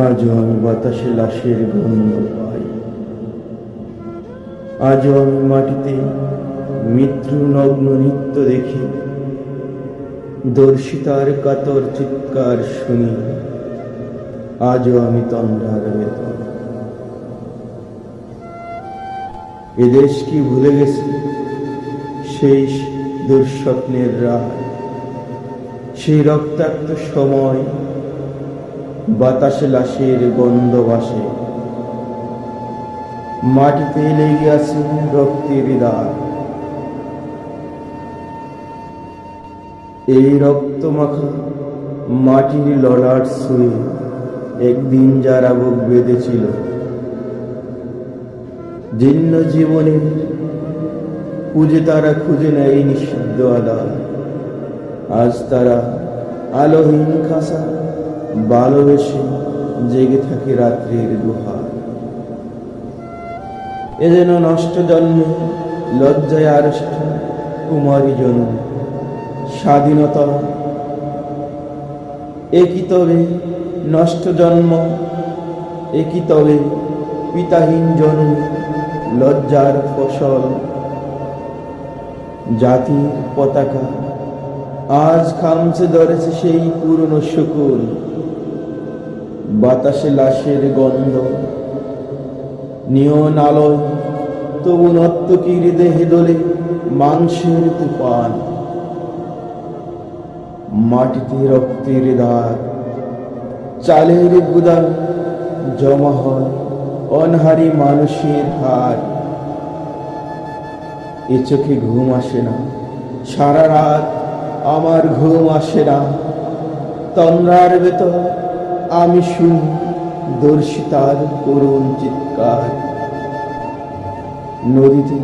আজও আমি বাতাসে লাশের গন্ধ পাই। আজও আমি মাটিতে মৃত্যু নগ্ন নৃত্য দেখি, দর্শিতার কাতর চিৎকার শুনি। আজও আমি তন্দ্রার ভেতর। এদেশ কি ভুলে গেছে সেই দুঃস্বপ্নের রাত, সেই রক্তাক্ত সময়? বাতাসে লাশের গন্ধ ভাসে, মাটিতে লেগে আছে রক্তের দাগ। এই রক্ত মাখা মাটির ললাট ছুঁয়ে একদিন যারা বুক বেঁধেছিল, জীর্ণ জীবনের খুঁজে তারা খুঁজে নেয় নিষিদ্ধ আদার। আজ তারা আলোহীন খাসা ভালোবেসে জেগে থাকে রাত্রির গুহার। এ যেন নষ্ট জন্মে লজ্জায় আড়ষ্ট কুমারী জন্ম স্বাধীনতা। একই তবে নষ্ট জন্ম, একই তবে পিতাহীন জন্ম, লজ্জার ফসল। জাতির পতাকা আজ খামচে ধরেছে সেই পুরনো শুকুন। বাতাসে লাশের গন্ধ, নিয়ন আলোয় তবু নর্তকীর দেহে দোলে মাংসের তুফান। মাটিতে রক্তের দাগ, চালের গুদাম জমা হয় অনহারি মানুষের হার। এ চোখে ঘুম আসে না, সারা রাত আমার ঘুম আসে না। তন্দ্রার ভেতর আমি শুনি দর্শিতার করুণ চিৎকার। নদীতে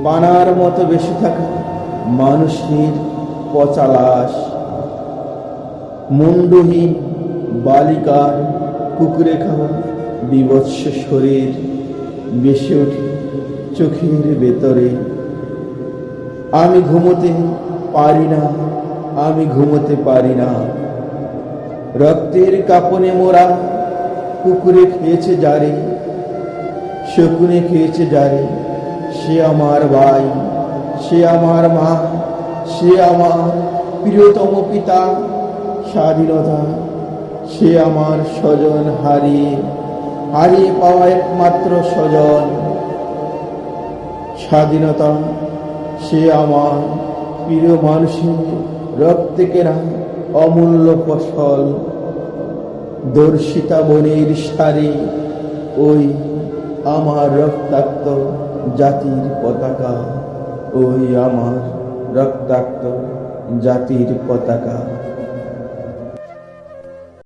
পানার মতো বেশি থাকা মানুষের পচা লাশ, মুন্ডহীন বালিকার কুকুরে খাওয়া বিভৎস শরীর বেশি ওঠে চোখের ভেতরে। আমি ঘুমোতে পারি না, আমি ঘুমোতে পারি না। রক্তের কাপনে মোরা কুকুরে খেয়েছে যারে, শকুনে খেয়েছে যারে। সে আমার ভাই, সে আমার মা, সে আমার প্রিয়তম পিতা। স্বাধীনতা সে আমার স্বজন হারিয়ে হারিয়ে পাওয়া একমাত্র স্বজন। স্বাধীনতা সে আমার প্রিয় মানুষের রক্তে কেনা অমূল্য ফসল। দর্শিতা বনের সারি ওই আমার রক্তাক্ত জাতির পতাকা, ওই আমার রক্তাক্ত জাতির পতাকা।